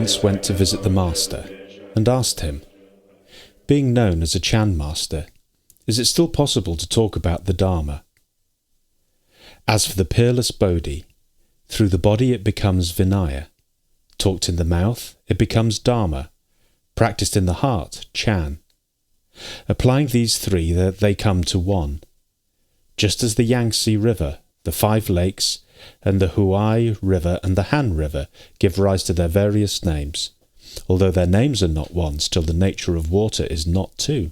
once went to visit the master and asked him, "Being known as a Chan master, is it still possible to talk about the Dharma? As for the peerless Bodhi, through the body it becomes Vinaya, talked in the mouth it becomes Dharma, practiced in the heart, Chan. Applying these three, they come to one. Just as the Yangtze River, the 5 lakes, and the Huai River and the Han River give rise to their various names. Although their names are not one, still the nature of water is not two.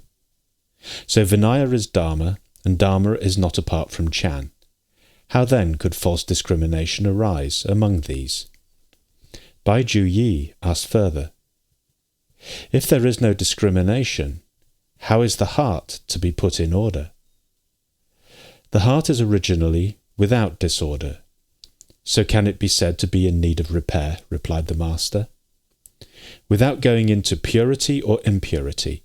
So Vinaya is Dharma, and Dharma is not apart from Chan. How then could false discrimination arise among these?" Bai Jiyu asked further, "If there is no discrimination, how is the heart to be put in order?" "The heart is originally without disorder. So can it be said to be in need of repair?" replied the master. "Without going into purity or impurity,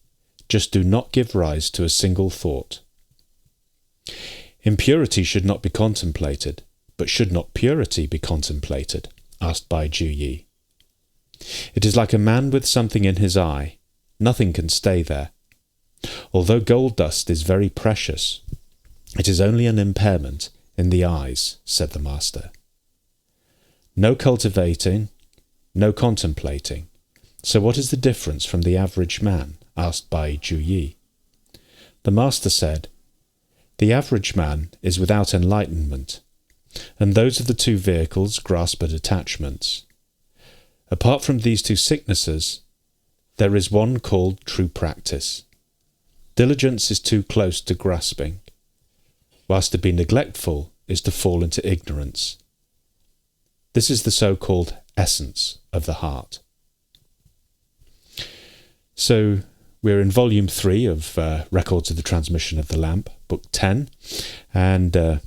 just do not give rise to a single thought." "Impurity should not be contemplated, but should not purity be contemplated?" asked Bai Jiyu. "It is like a man with something in his eye. Nothing can stay there. Although gold dust is very precious, it is only an impairment in the eyes," said the master. "No cultivating, no contemplating. So what is the difference from the average man?" asked Bai Jiyu. The master said, "The average man is without enlightenment, and those of the 2 vehicles grasp at attachments. Apart from these 2 sicknesses, there is one called true practice. Diligence is too close to grasping, whilst to be neglectful is to fall into ignorance. This is the so-called essence of the heart." So we're in volume 3 of Records of the Transmission of the Lamp, book 10, and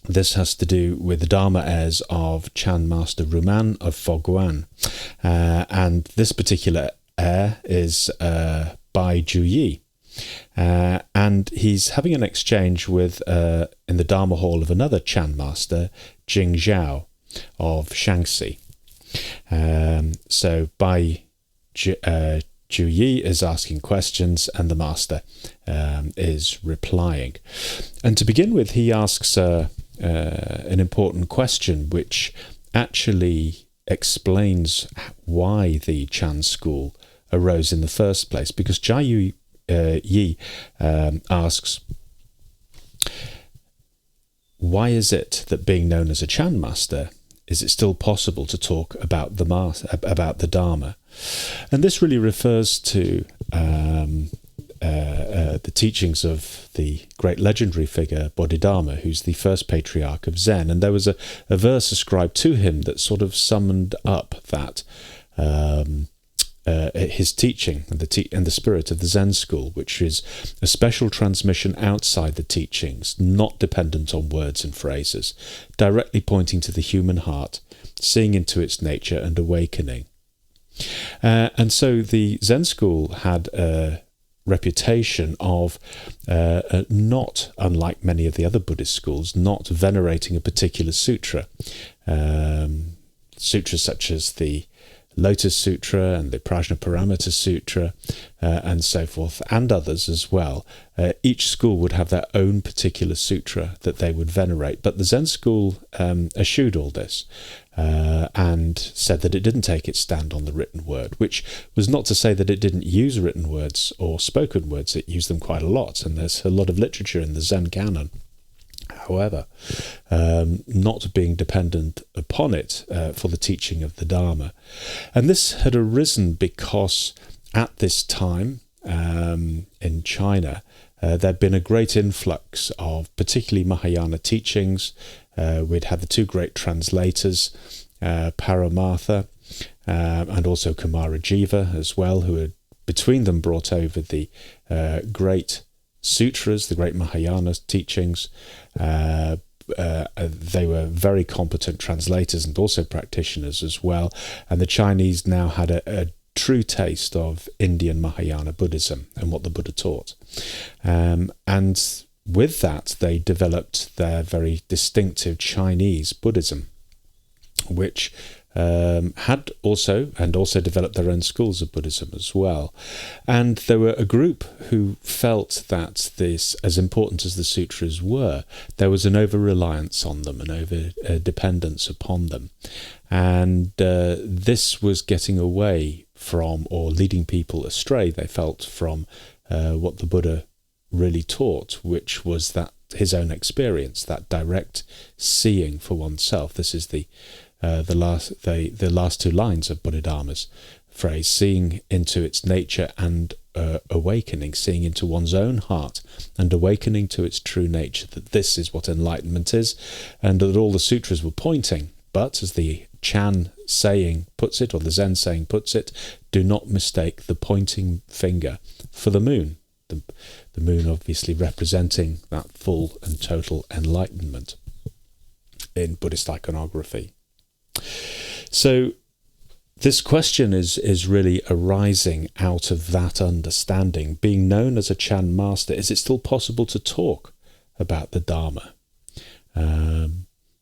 this has to do with the Dharma airs of Chan Master Ruman of Foguan, and this particular air is by Jiyu, and he's having an exchange with in the Dharma hall of another Chan Master, Jingzhao of Shaanxi. So Bai Jiyu is asking questions and the master is replying. And to begin with, he asks an important question which actually explains why the Chan school arose in the first place. Because Jiyu asks, why is it that being known as a Chan master, is it still possible to talk about the Dharma? And this really refers to the teachings of the great legendary figure Bodhidharma, who's the first patriarch of Zen. And there was a verse ascribed to him that sort of summoned up that his teaching and the spirit of the Zen school, which is a special transmission outside the teachings, not dependent on words and phrases, directly pointing to the human heart, seeing into its nature and awakening. And so the Zen school had a reputation of, not unlike many of the other Buddhist schools, not venerating a particular sutra. Sutras such as the Lotus Sutra and the Prajnaparamita Sutra and so forth, and others as well. Each school would have their own particular sutra that they would venerate, but the Zen school eschewed all this and said that it didn't take its stand on the written word, which was not to say that it didn't use written words or spoken words. It used them quite a lot, and there's a lot of literature in the Zen canon. However, not being dependent upon it for the teaching of the Dharma. And this had arisen because at this time in China, there'd been a great influx of particularly Mahayana teachings. We'd had the 2 great translators, Paramartha and also Kumarajiva as well, who had between them brought over the great sutras, the great Mahayana teachings. They were very competent translators and also practitioners as well. And the Chinese now had a true taste of Indian Mahayana Buddhism and what the Buddha taught. And with that, they developed their very distinctive Chinese Buddhism, which had also developed their own schools of Buddhism as well. And there were a group who felt that this, as important as the sutras were, there was an over-reliance on them, an over-dependence upon them. And this was getting away from, or leading people astray, they felt, from what the Buddha really taught, which was that his own experience, that direct seeing for oneself. This is the last two lines of Bodhidharma's phrase: seeing into its nature and awakening, seeing into one's own heart and awakening to its true nature, that this is what enlightenment is, and that all the sutras were pointing. But as the Chan saying puts it, or the Zen saying puts it, do not mistake the pointing finger for the moon. The moon obviously representing that full and total enlightenment in Buddhist iconography. So this question is really arising out of that understanding. Being known as a Chan master, is it still possible to talk about the Dharma?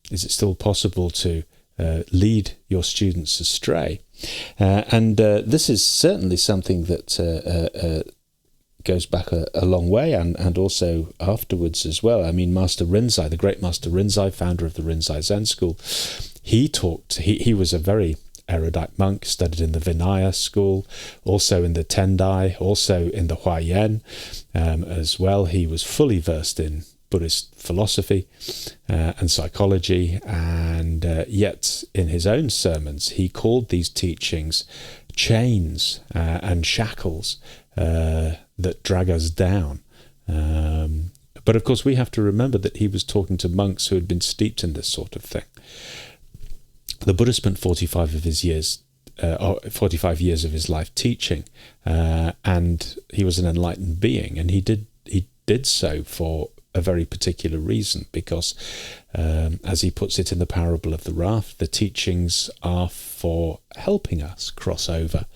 Is it still possible to lead your students astray? And this is certainly something that goes back a long way, and also afterwards as well. I mean, Master Rinzai, the great Master Rinzai, founder of the Rinzai Zen school, he was a very erudite monk, studied in the Vinaya school, also in the Tendai, also in the Huayan as well. He was fully versed in Buddhist philosophy and psychology, and yet in his own sermons he called these teachings chains and shackles that drag us down. But of course we have to remember that he was talking to monks who had been steeped in this sort of thing. The Buddha spent 45 years of his life teaching, and he was an enlightened being, and he did so for a very particular reason, because as he puts it in the parable of the raft, the teachings are for helping us cross over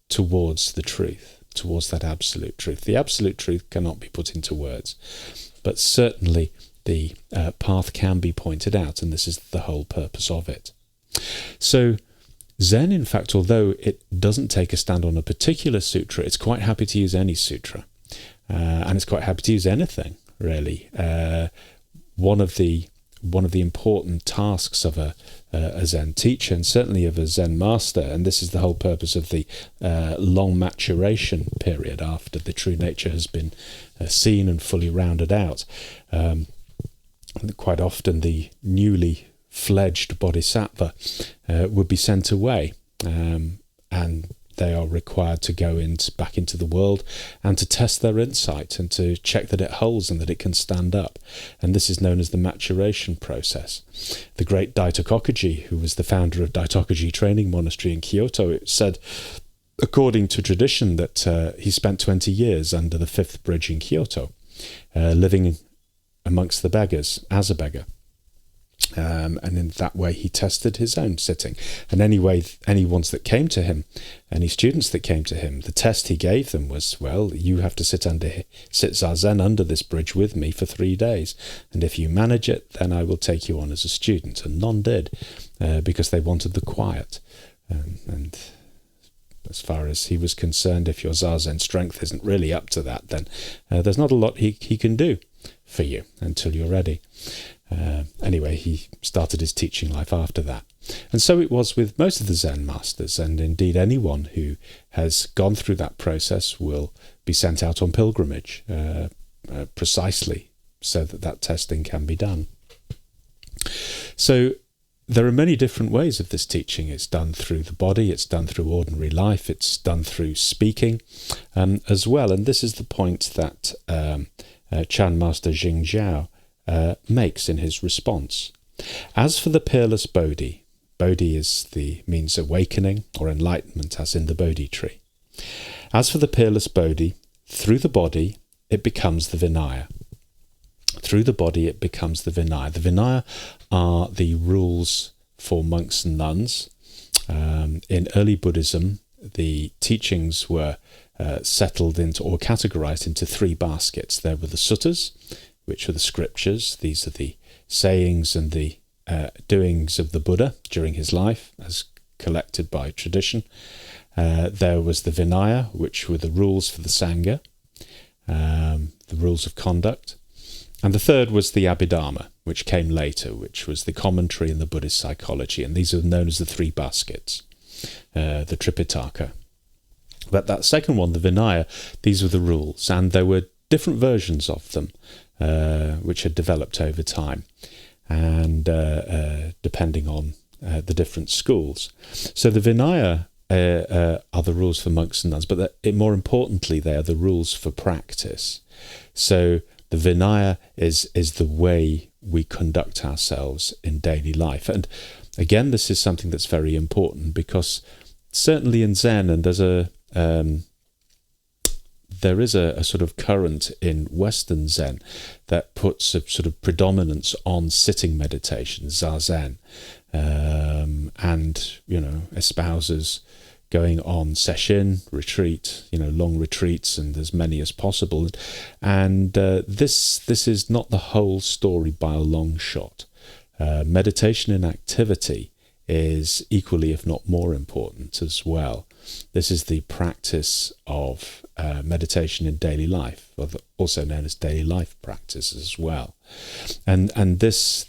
towards the truth, towards that absolute truth. The absolute truth cannot be put into words, but certainly the path can be pointed out, and this is the whole purpose of it. So Zen, in fact, although it doesn't take a stand on a particular sutra, it's quite happy to use any sutra, and it's quite happy to use anything, really. One of the important tasks of a Zen teacher, and certainly of a Zen master, and this is the whole purpose of the long maturation period after the true nature has been seen and fully rounded out. Quite often the newly fledged bodhisattva would be sent away, and they are required to go back into the world and to test their insight and to check that it holds and that it can stand up. And this is known as the maturation process. The great Daito Kokuji, who was the founder of Daitokuji Training Monastery in Kyoto, it said, according to tradition, that he spent 20 years under the fifth bridge in Kyoto, living amongst the beggars as a beggar. And in that way he tested his own sitting. And any ones that came to him, any students that came to him, the test he gave them was, well, you have to sit zazen under this bridge with me for 3 days, and if you manage it, then I will take you on as a student. And none did, because they wanted the quiet. And as far as he was concerned, if your zazen strength isn't really up to that, then there's not a lot he can do for you until you're ready. Anyway, he started his teaching life after that. And so it was with most of the Zen masters, and indeed anyone who has gone through that process will be sent out on pilgrimage, precisely so that testing can be done. So there are many different ways of this teaching. It's done through the body, it's done through ordinary life, it's done through speaking as well. And this is the point that Chan Master Jingzhao makes in his response. As for the peerless Bodhi, Bodhi means awakening or enlightenment, as in the Bodhi tree. As for the peerless Bodhi, through the body it becomes the Vinaya. Through the body it becomes the Vinaya. The Vinaya are the rules for monks and nuns. In early Buddhism, the teachings were settled into or categorized into 3 baskets. There were the suttas, which are the scriptures. These are the sayings and the doings of the Buddha during his life, as collected by tradition. There was the Vinaya, which were the rules for the Sangha, the rules of conduct. And the third was the Abhidharma, which came later, which was the commentary in the Buddhist psychology. And these are known as the three baskets, the Tripitaka. But that second one, the Vinaya, these were the rules. And there were different versions of them, which had developed over time, and depending on the different schools. So the Vinaya are the rules for monks and nuns, but more importantly, they are the rules for practice. So the Vinaya is the way we conduct ourselves in daily life. And again, this is something that's very important, because certainly in Zen, and there is a sort of current in Western Zen that puts a sort of predominance on sitting meditation, Zazen, and, espouses going on sesshin, retreat, long retreats, and as many as possible. And this is not the whole story by a long shot. Meditation in activity is equally, if not more important as well. This is the practice of meditation in daily life, also known as daily life practice as well. And this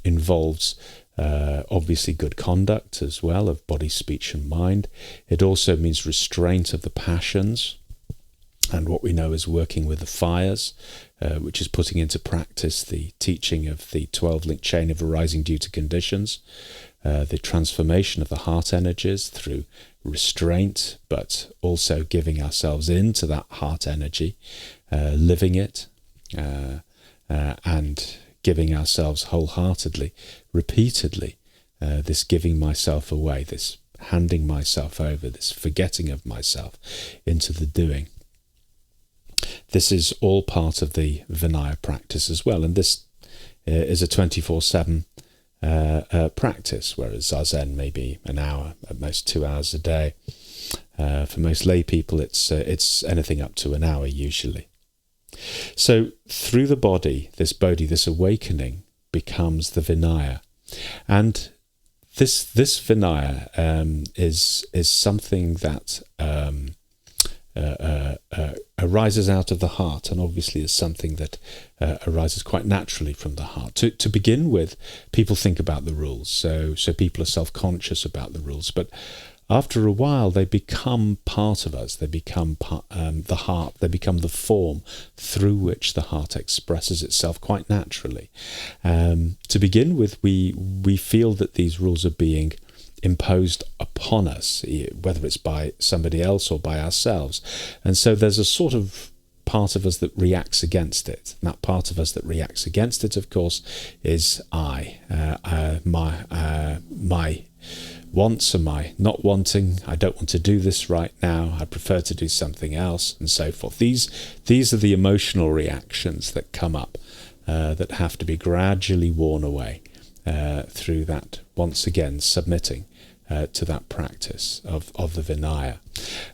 involves obviously good conduct as well, of body, speech and mind. It also means restraint of the passions, and what we know is working with the fires, which is putting into practice the teaching of the 12-link chain of arising due to conditions, the transformation of the heart energies through restraint, but also giving ourselves into that heart energy, living it, and giving ourselves wholeheartedly, repeatedly, this giving myself away, this handing myself over, this forgetting of myself into the doing. This is all part of the Vinaya practice as well, and this is a 24/7 practice, whereas Zazen may be an hour, at most 2 hours a day. For most lay people, it's anything up to an hour usually. So through the body, this bodhi, this awakening, becomes the Vinaya, and this Vinaya is something that arises out of the heart, and obviously is something that arises quite naturally from the heart. To begin with, people think about the rules, so people are self-conscious about the rules, but after a while they become part of us. They become the heart, they become the form through which the heart expresses itself quite naturally. To begin with, we feel that these rules are being imposed upon us, whether it's by somebody else or by ourselves. And so there's a sort of part of us that reacts against it. And that part of us that reacts against it, of course, is my wants and my not wanting. I don't want to do this right now. I prefer to do something else, and so forth. These are the emotional reactions that come up, that have to be gradually worn away through that, once again, submitting to that practice of the Vinaya.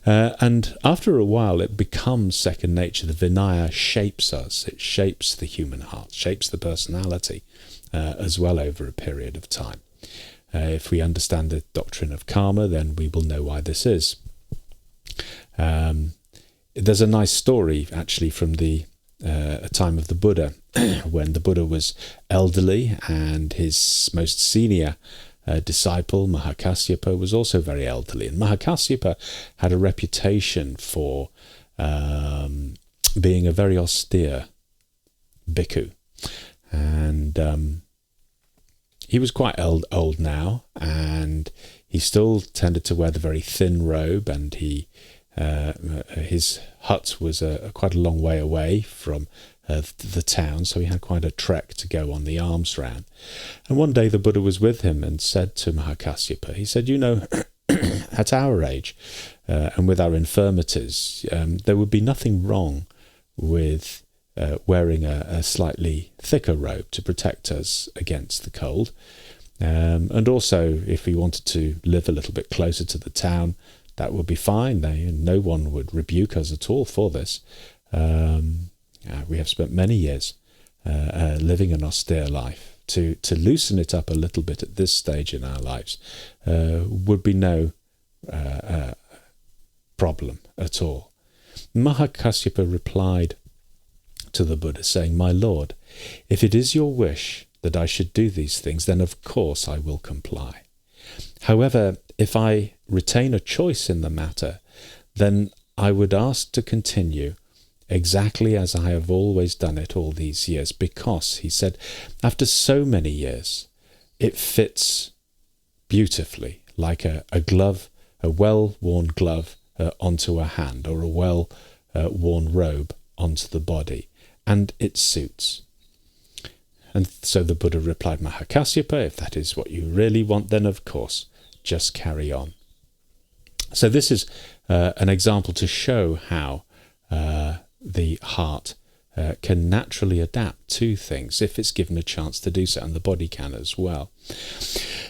And after a while, it becomes second nature. The Vinaya shapes us. It shapes the human heart, shapes the personality as well over a period of time. If we understand the doctrine of karma, then we will know why this is. There's a nice story, actually, from the time of the Buddha, when the Buddha was elderly, and his most senior disciple, Mahakasyapa, was also very elderly. And Mahakasyapa had a reputation for being a very austere bhikkhu. And he was quite old now, and he still tended to wear the very thin robe, and his hut was quite a long way away from the town, so he had quite a trek to go on the alms round. And one day the Buddha was with him and said to Mahakasyapa, he said, at our age and with our infirmities, there would be nothing wrong with wearing a slightly thicker robe to protect us against the cold. And also, if we wanted to live a little bit closer to the town, that would be fine. No one would rebuke us at all for this. We have spent many years living an austere life to loosen it up a little bit at this stage in our lives would be no problem at all. Mahakasyapa replied to the Buddha, saying, "My Lord, if it is your wish that I should do these things, then of course I will comply. However, if I retain a choice in the matter, then I would ask to continue exactly as I have always done it all these years, because," he said, "after so many years, it fits beautifully, like a glove, a well-worn glove onto a hand, or a well-worn robe onto the body, and it suits." And so the Buddha replied, "Mahakasyapa, if that is what you really want, then of course, just carry on." So this is an example to show how the heart can naturally adapt to things if it's given a chance to do so, and the body can as well.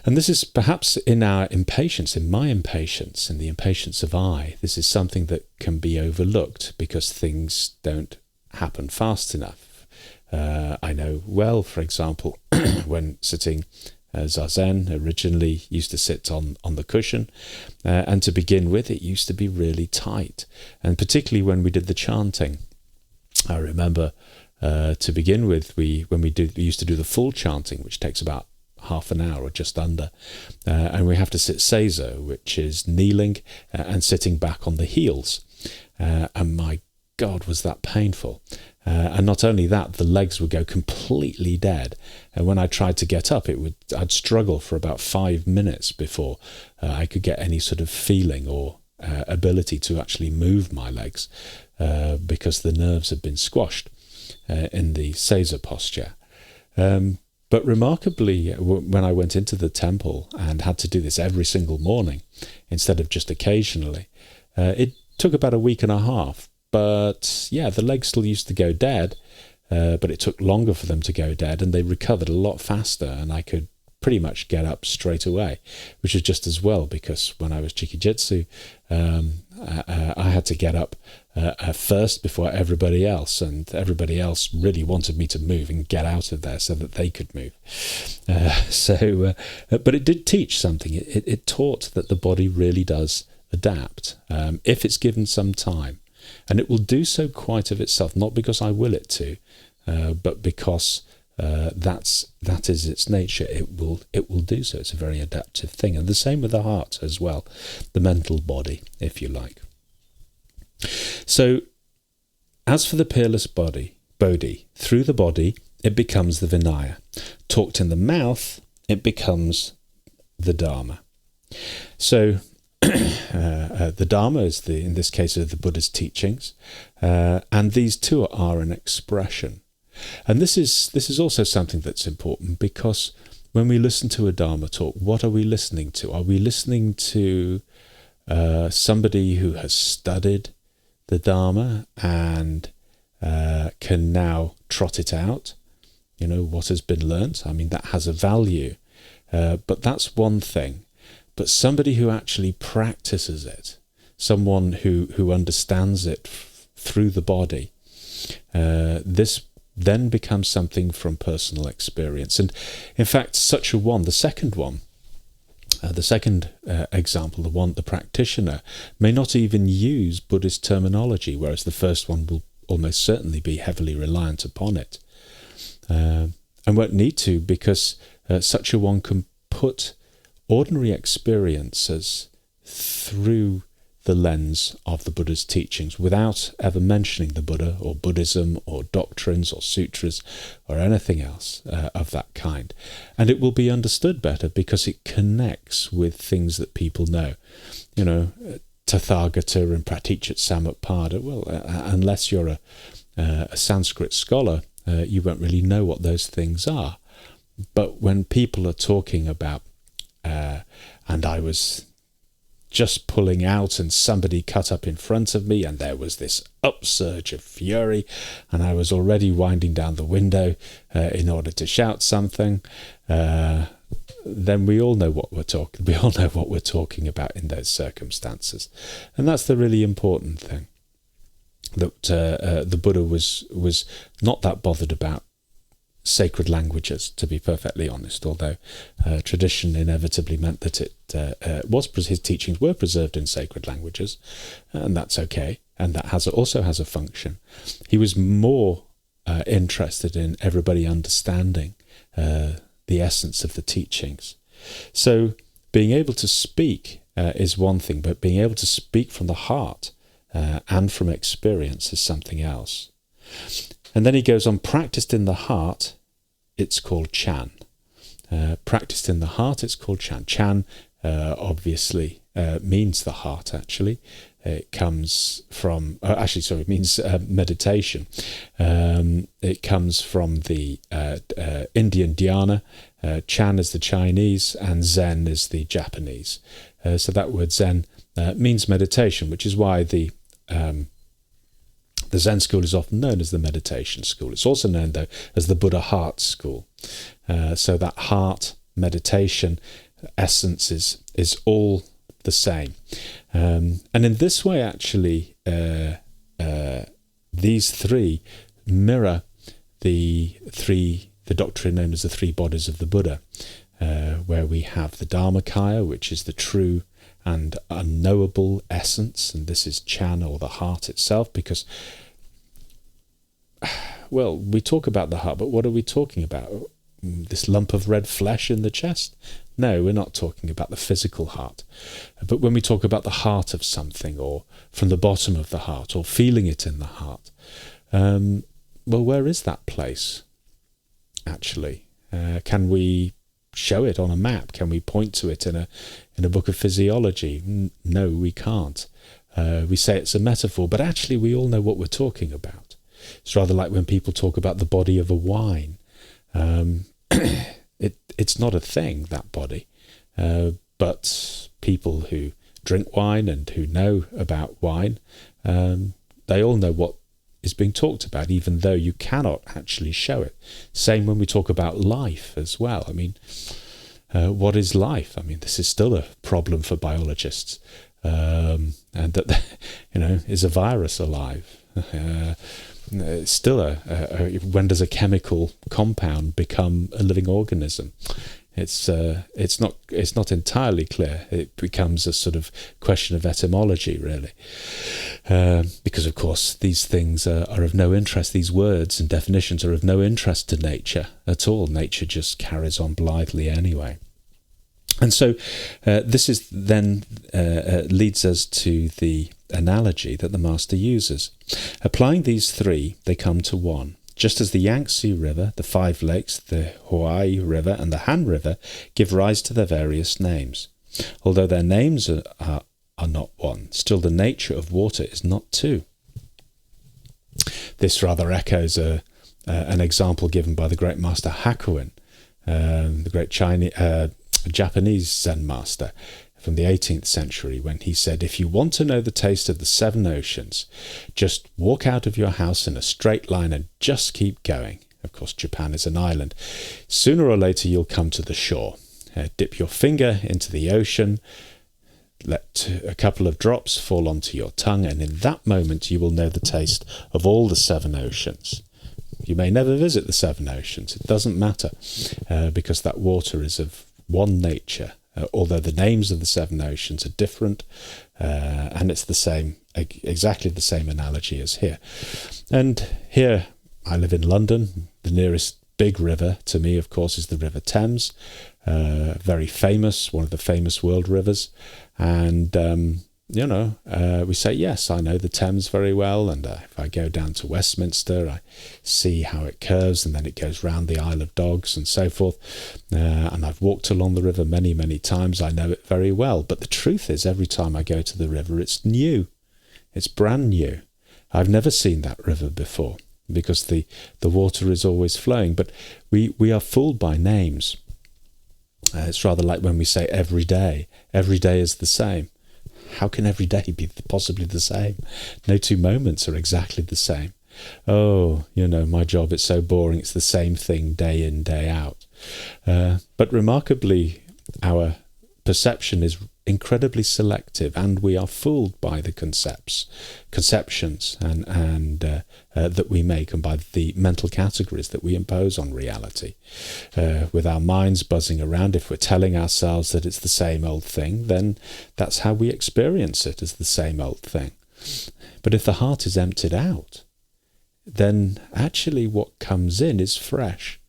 And this is perhaps in our impatience, in my impatience, in the impatience of I, this is something that can be overlooked because things don't happen fast enough. I know well, for example, when sitting Zazen, originally used to sit on the cushion, and to begin with it used to be really tight, and particularly when we did the chanting. I remember to begin with, we used to do the full chanting, which takes about half an hour or just under, and we have to sit seizo, which is kneeling and sitting back on the heels, and my God, was that painful. And not only that, the legs would go completely dead, and when I tried to get up, I'd struggle for about 5 minutes before I could get any sort of feeling or ability to actually move my legs, because the nerves had been squashed in the seiza posture. But remarkably, when I went into the temple and had to do this every single morning instead of just occasionally, it took about a week and a half. But yeah, the legs still used to go dead, but it took longer for them to go dead, and they recovered a lot faster, and I could pretty much get up straight away, which is just as well, because when I was Chikijitsu, I had to get up first before everybody else, and everybody else really wanted me to move and get out of there so that they could move. But it did teach something. It taught that the body really does adapt if it's given some time. And it will do so quite of itself, not because I will it to, but because that is its nature. It will do so. It's a very adaptive thing. And the same with the heart as well, the mental body, if you like. So, as for the peerless Bodhi, through the body, it becomes the Vinaya. Talked in the mouth, it becomes the Dharma. So, the Dharma is in this case, the Buddha's teachings, and these two are an expression. And this is also something that's important, because when we listen to a Dharma talk, what are we listening to? Are we listening to somebody who has studied the Dharma and can now trot it out? You know, what has been learnt? I mean, that has a value, but that's one thing. But somebody who actually practices it, someone who understands it through the body, this then becomes something from personal experience. And in fact, such a one, the second example, the practitioner, may not even use Buddhist terminology, whereas the first one will almost certainly be heavily reliant upon it. And won't need to, because such a one can put ordinary experiences through the lens of the Buddha's teachings without ever mentioning the Buddha or Buddhism or doctrines or sutras or anything else of that kind. And it will be understood better because it connects with things that people know. You know, Tathagata and Pratichat Samutpada, well, unless you're a Sanskrit scholar, you won't really know what those things are. But when people are talking about and I was just pulling out and somebody cut up in front of me and there was this upsurge of fury and I was already winding down the window in order to shout something, then we all know what we're talking about in those circumstances. And that's the really important thing, that the Buddha was not that bothered about sacred languages, to be perfectly honest, although tradition inevitably meant that his teachings were preserved in sacred languages, and that's okay, and that also has a function. He was more interested in everybody understanding the essence of the teachings. So being able to speak is one thing, but being able to speak from the heart and from experience is something else. And then he goes on, practiced in the heart, it's called Chan. Practiced in the heart, it's called Chan. Chan obviously means the heart, actually. It comes from, it means meditation. It comes from the Indian dhyana. Chan is the Chinese and Zen is the Japanese. So that word Zen means meditation, which is why the Zen school is often known as the meditation school. It's also known, though, as the Buddha heart school. So that heart meditation essence is all the same. And in this way, actually, these three mirror the doctrine known as the three bodies of the Buddha, where we have the Dharmakaya, which is the true and unknowable essence, and this is Chan, or the heart itself, because, well, we talk about the heart, but what are we talking about? This lump of red flesh in the chest? No, we're not talking about the physical heart. But when we talk about the heart of something, or from the bottom of the heart, or feeling it in the heart, well, where is that place, actually? Can we show it on a map? Can we point to it in a book of physiology? No, we can't. We say it's a metaphor, but actually we all know what we're talking about. It's rather like when people talk about the body of a wine. It's not a thing, that body, but people who drink wine and who know about wine, they all know what is being talked about, even though you cannot actually show it. Same when we talk about life as well. I mean, what is life? I mean, this is still a problem for biologists, and that, is a virus alive? It's still when does a chemical compound become a living organism? It's not entirely clear. It becomes a sort of question of etymology, really, because of course these things are of no interest. These words and definitions are of no interest to nature at all. Nature just carries on blithely anyway. And so this is then leads us to the analogy that the Master uses. Applying these three, they come to one. Just as the Yangtze River, the Five Lakes, the Huai River, and the Han River give rise to their various names. Although their names are not one, still the nature of water is not two. This rather echoes an example given by the great Master Hakuin, the great Japanese Zen master from the 18th century, when he said, if you want to know the taste of the seven oceans, just walk out of your house in a straight line and just keep going. Of course, Japan is an island. Sooner or later, you'll come to the shore. Dip your finger into the ocean, let a couple of drops fall onto your tongue, and in that moment, you will know the taste of all the seven oceans. You may never visit the seven oceans. It doesn't matter, because that water is of one nature. Although the names of the seven oceans are different, and it's the same, exactly the same analogy as here. And here, I live in London. The nearest big river to me, of course, is the River Thames, very famous, one of the famous world rivers. And we say, yes, I know the Thames very well, and if I go down to Westminster, I see how it curves, and then it goes round the Isle of Dogs and so forth, and I've walked along the river many, many times. I know it very well, but the truth is, every time I go to the river, it's new. It's brand new. I've never seen that river before, because the water is always flowing, but we are fooled by names. It's rather like when we say every day is the same. How can every day be possibly the same? No two moments are exactly the same. Oh, my job, it's so boring. It's the same thing day in, day out. But remarkably, our perception is incredibly selective, and we are fooled by the conceptions and that we make, and by the mental categories that we impose on reality. With our minds buzzing around, if we're telling ourselves that it's the same old thing, then that's how we experience it, as the same old thing. But if the heart is emptied out, then actually what comes in is fresh,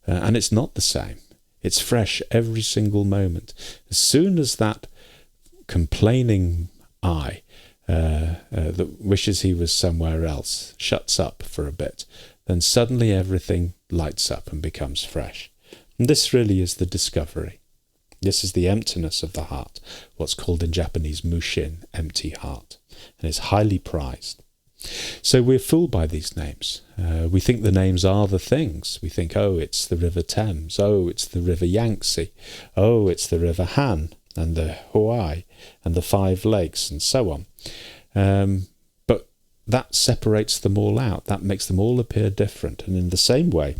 and it's not the same. It's fresh every single moment. As soon as that complaining I that wishes he was somewhere else shuts up for a bit, then suddenly everything lights up and becomes fresh. And this really is the discovery. This is the emptiness of the heart, what's called in Japanese mushin, empty heart, and it's highly prized. So we're fooled by these names. We think the names are the things. We think, oh, it's the River Thames. Oh, it's the River Yangtze. Oh, it's the River Han and the Huai and the Five Lakes and so on. But that separates them all out. That makes them all appear different. And in the same way,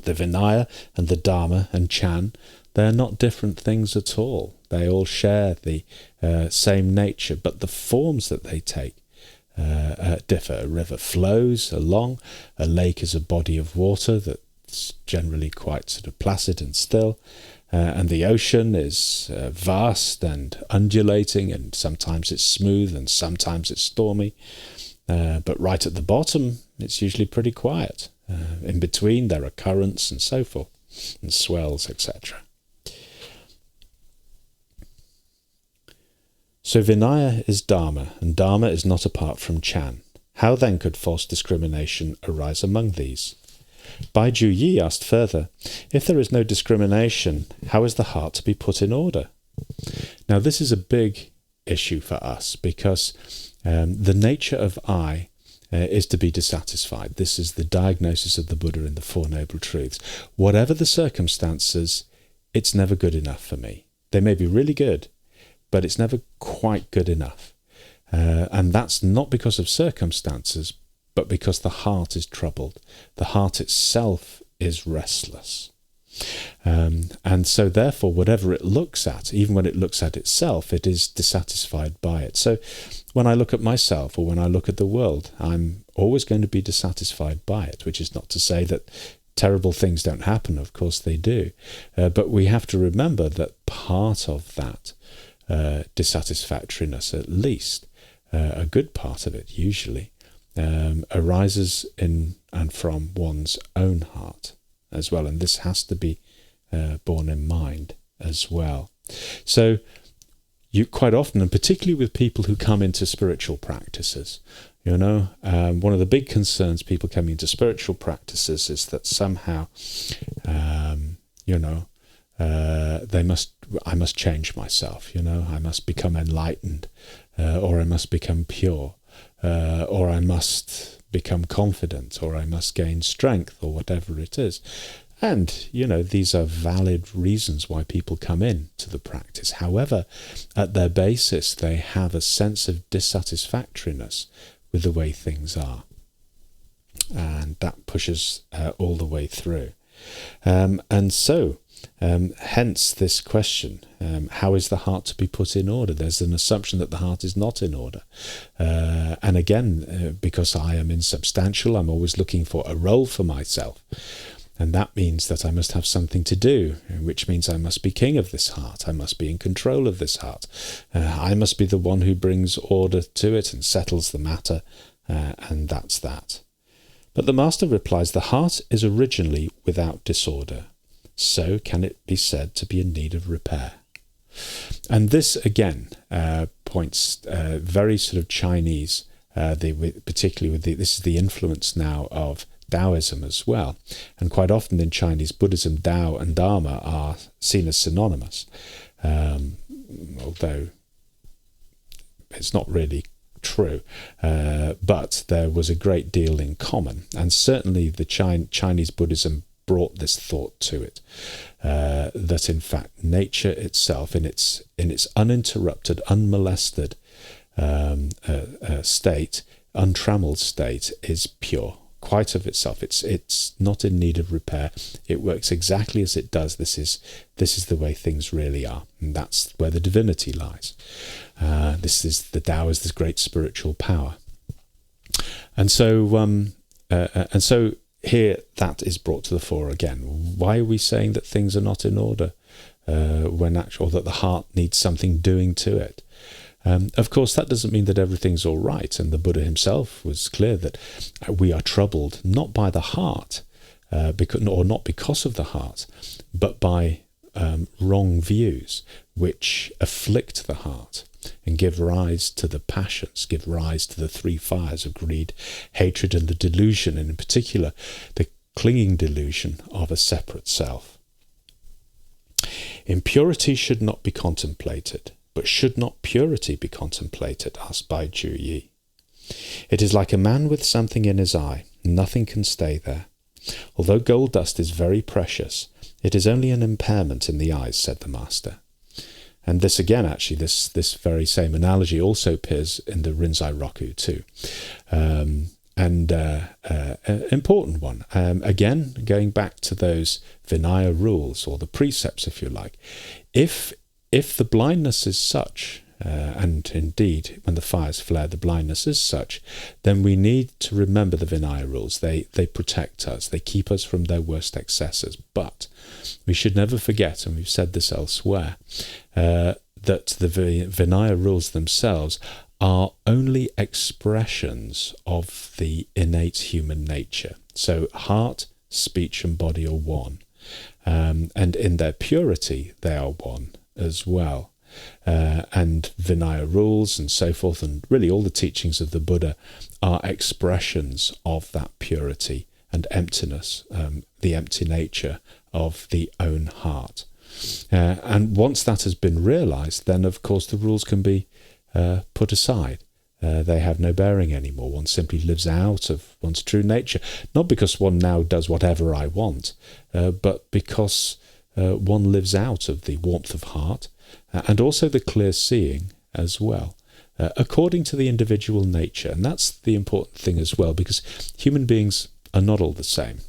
the Vinaya and the Dharma and Chan, they're not different things at all. They all share the same nature, but the forms that they take differ. A river flows along, a lake is a body of water that's generally quite sort of placid and still, and the ocean is vast and undulating, and sometimes it's smooth and sometimes it's stormy, but right at the bottom it's usually pretty quiet. In between there are currents and so forth, and swells, etc. So Vinaya is Dharma, and Dharma is not apart from Chan. How then could false discrimination arise among these? Bai Ju Yi asked further, if there is no discrimination, how is the heart to be put in order? Now this is a big issue for us, because the nature of I is to be dissatisfied. This is the diagnosis of the Buddha in the Four Noble Truths. Whatever the circumstances, it's never good enough for me. They may be really good, but it's never quite good enough. And that's not because of circumstances, but because the heart is troubled. The heart itself is restless. And so therefore, whatever it looks at, even when it looks at itself, it is dissatisfied by it. So when I look at myself or when I look at the world, I'm always going to be dissatisfied by it, which is not to say that terrible things don't happen. Of course they do. But we have to remember that part of that dissatisfactoriness, at least a good part of it usually, arises in and from one's own heart as well, and this has to be borne in mind as well. So you quite often, and particularly with people who come into spiritual practices, one of the big concerns people coming into spiritual practices is that somehow I must change myself, I must become enlightened, or I must become pure, or I must become confident, or I must gain strength, or whatever it is. And, these are valid reasons why people come in to the practice. However, at their basis, they have a sense of dissatisfactoriness with the way things are. And that pushes all the way through. And so, hence this question, how is the heart to be put in order? There's an assumption that the heart is not in order. And again, because I am insubstantial, I'm always looking for a role for myself. And that means that I must have something to do, which means I must be king of this heart. I must be in control of this heart. I must be the one who brings order to it and settles the matter, and that's that. But the Master replies, the heart is originally without disorder. So can it be said to be in need of repair? And this again points very sort of Chinese, particularly with this is the influence now of Taoism as well. And quite often in Chinese Buddhism, Tao and Dharma are seen as synonymous, although it's not really true. But there was a great deal in common, and certainly the Chinese Buddhism brought this thought to it, that in fact nature itself, in its uninterrupted, unmolested state, untrammeled state, is pure, quite of itself. It's not in need of repair. It works exactly as it does. This is the way things really are, and that's where the divinity lies. This is the Tao, is this great spiritual power, and so here that is brought to the fore again. Why are we saying that things are not in order when or that the heart needs something doing to it? Of course, that doesn't mean that everything's all right, and the Buddha himself was clear that we are troubled not by the heart, not because of the heart, but by wrong views which afflict the heart and give rise to the passions, give rise to the three fires of greed, hatred, and the delusion, and in particular the clinging delusion of a separate self. Impurity should not be contemplated. But should not purity be contemplated? Asked by Jiyu. It is like a man with something in his eye. Nothing can stay there. Although gold dust is very precious, it is only an impairment in the eyes, said the master. And this again, actually, this very same analogy also appears in the Rinzai Roku too. Important one. Again, going back to those Vinaya rules, or the precepts, if you like. If the blindness is such, and indeed when the fires flare the blindness is such, then we need to remember the Vinaya rules. They protect us, they keep us from their worst excesses. But we should never forget, and we've said this elsewhere, that the Vinaya rules themselves are only expressions of the innate human nature. So heart, speech and body are one. And in their purity they are one as well. And Vinaya rules and so forth, and really all the teachings of the Buddha are expressions of that purity and emptiness, the empty nature of the own heart. And once that has been realized, then of course the rules can be put aside. They have no bearing anymore. One simply lives out of one's true nature, not because one now does whatever I want, but because one lives out of the warmth of heart and also the clear seeing as well, according to the individual nature. And that's the important thing as well, because human beings are not all the same.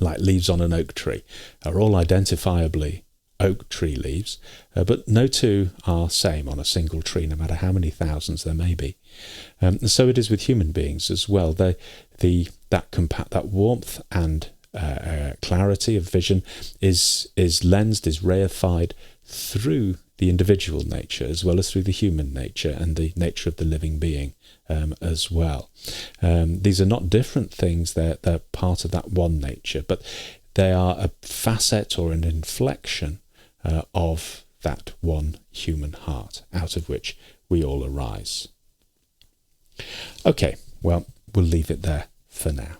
Like leaves on an oak tree are all identifiably oak tree leaves, but no two are same on a single tree, no matter how many thousands there may be. So it is with human beings as well. That warmth and clarity of vision is lensed, is reified through the individual nature as well as through the human nature and the nature of the living being as well. These are not different things, they're part of that one nature, but they are a facet or an inflection of that one human heart, out of which we all arise. Okay, well, we'll leave it there for now.